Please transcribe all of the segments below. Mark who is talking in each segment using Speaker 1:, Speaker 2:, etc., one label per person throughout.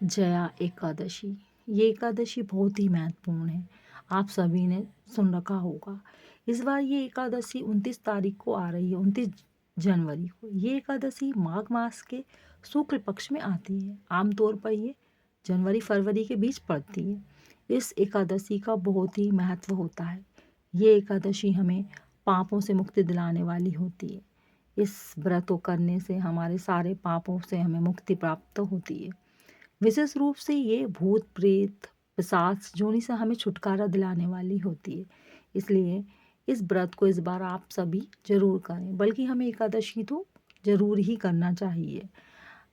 Speaker 1: जया एकादशी। ये एकादशी बहुत ही महत्वपूर्ण है। आप सभी ने सुन रखा होगा। इस बार ये एकादशी 29 तारीख को आ रही है, 29 जनवरी को। ये एकादशी माघ मास के शुक्ल पक्ष में आती है। आमतौर पर ये जनवरी फरवरी के बीच पड़ती है। इस एकादशी का बहुत ही महत्व होता है। ये एकादशी हमें पापों से मुक्ति दिलाने वाली होती है। इस व्रत को करने से हमारे सारे पापों से हमें मुक्ति प्राप्त होती है। विशेष रूप से ये भूत प्रेत पिशाच जोनी से हमें छुटकारा दिलाने वाली होती है। इसलिए इस व्रत को इस बार आप सभी जरूर करें, बल्कि हमें एकादशी तो जरूर ही करना चाहिए।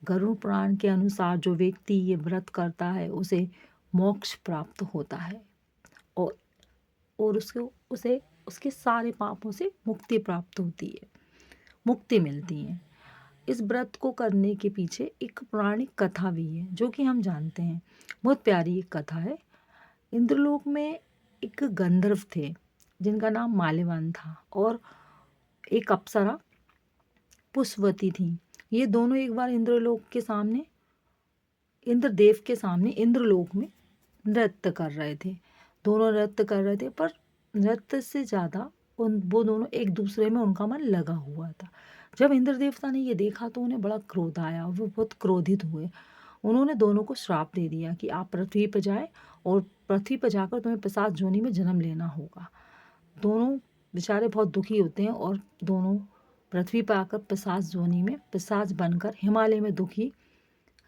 Speaker 1: गरुड़ पुराण के अनुसार जो व्यक्ति ये व्रत करता है उसे मोक्ष प्राप्त होता है और उसे उसके सारे पापों से मुक्ति प्राप्त होती है, मुक्ति मिलती है। इस व्रत को करने के पीछे एक पौराणिक कथा भी है जो कि हम जानते हैं। बहुत प्यारी एक कथा है। इंद्रलोक में एक गंधर्व थे जिनका नाम माल्यवान था और एक अप्सरा पुष्पवती थी। ये दोनों एक बार इंद्रदेव के सामने इंद्रलोक में नृत्य कर रहे थे। दोनों नृत्य कर रहे थे, पर नृत्य से ज़्यादा वो दोनों एक दूसरे में उनका मन लगा हुआ था। जब इंद्र देवता ने ये देखा तो उन्हें बड़ा क्रोध आया और वो बहुत क्रोधित हुए। उन्होंने दोनों को श्राप दे दिया कि आप पृथ्वी पर जाए और पृथ्वी पर जाकर तुम्हें पिशाच योनि में जन्म लेना होगा। दोनों बेचारे बहुत दुखी होते हैं और दोनों पृथ्वी पर आकर पिशाच योनि में पिशाच बनकर हिमालय में दुखी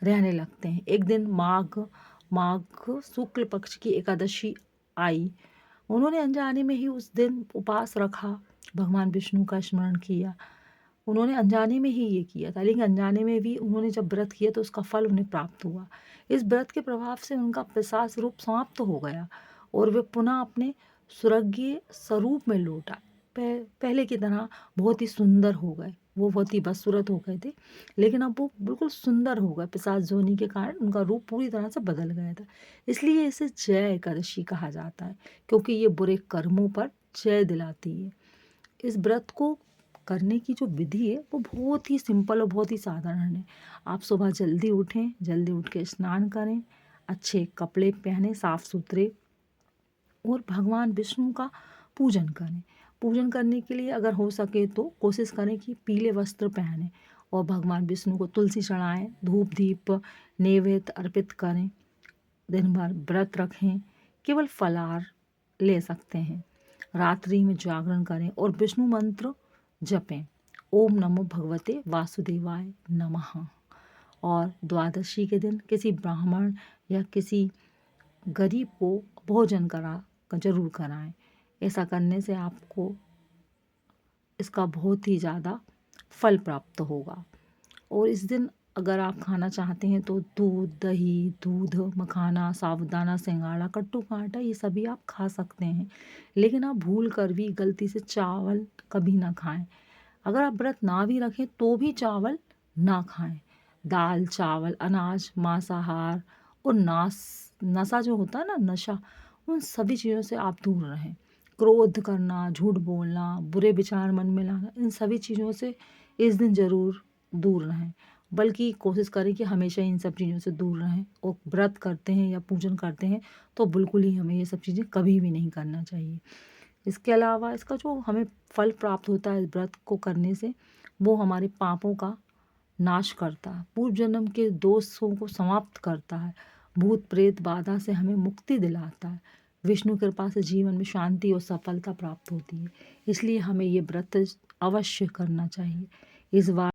Speaker 1: रहने लगते हैं। एक दिन माघ शुक्ल पक्ष की एकादशी आई। उन्होंने अनजाने में ही उस दिन उपवास रखा, भगवान विष्णु का स्मरण किया। उन्होंने अनजाने में ही ये किया था, लेकिन अनजाने में भी उन्होंने जब व्रत किया तो उसका फल उन्हें प्राप्त हुआ। इस व्रत के प्रभाव से उनका पिशाच रूप समाप्त हो गया और वे पुनः अपने स्वर्गीय स्वरूप में लौट आए। पहले की तरह बहुत ही सुंदर हो गए। वो बहुत ही बदसूरत हो गए थे, लेकिन अब वो बिल्कुल सुंदर हो गए। पिशाच योनि के कारण उनका रूप पूरी तरह से बदल गया था। इसलिए इसे जय एकादशी कहा जाता है, क्योंकि ये बुरे कर्मों पर जय दिलाती है। इस व्रत को करने की जो विधि है वो बहुत ही सिंपल और बहुत ही साधारण है। आप सुबह जल्दी उठें, जल्दी उठ के स्नान करें, अच्छे कपड़े पहने साफ सुथरे, और भगवान विष्णु का पूजन करें। पूजन करने के लिए अगर हो सके तो कोशिश करें कि पीले वस्त्र पहनें और भगवान विष्णु को तुलसी चढ़ाएं, धूप दीप नैवेद्य अर्पित करें। दिन भर व्रत रखें, केवल फलाहार ले सकते हैं। रात्रि में जागरण करें और विष्णु मंत्र जपें, ओम नमो भगवते वासुदेवाय नमः। और द्वादशी के दिन किसी ब्राह्मण या किसी गरीब को भोजन जरूर कराएं। ऐसा करने से आपको इसका बहुत ही ज़्यादा फल प्राप्त होगा। और इस दिन अगर आप खाना चाहते हैं तो दूध मखाना साबूदाना सिंघाड़ा कट्टू का आटा ये सभी आप खा सकते हैं, लेकिन आप भूल कर भी गलती से चावल कभी ना खाएं। अगर आप व्रत ना भी रखें तो भी चावल ना खाएं। दाल चावल अनाज मांसाहार और नशा जो होता है ना, नशा, उन सभी चीज़ों से आप दूर रहें। क्रोध करना, झूठ बोलना, बुरे विचार मन में लाना, इन सभी चीज़ों से इस दिन ज़रूर दूर रहें। बल्कि कोशिश करें कि हमेशा इन सब चीज़ों से दूर रहें। और व्रत करते हैं या पूजन करते हैं तो बिल्कुल ही हमें ये सब चीज़ें कभी भी नहीं करना चाहिए। इसके अलावा इसका जो हमें फल प्राप्त होता है व्रत को करने से, वो हमारे पापों का नाश करता है, पूर्व जन्म के दोषों को समाप्त करता है, भूत प्रेत बाधा से हमें मुक्ति दिलाता है। विष्णु कृपा से जीवन में शांति और सफलता प्राप्त होती है। इसलिए हमें ये व्रत अवश्य करना चाहिए। इस बार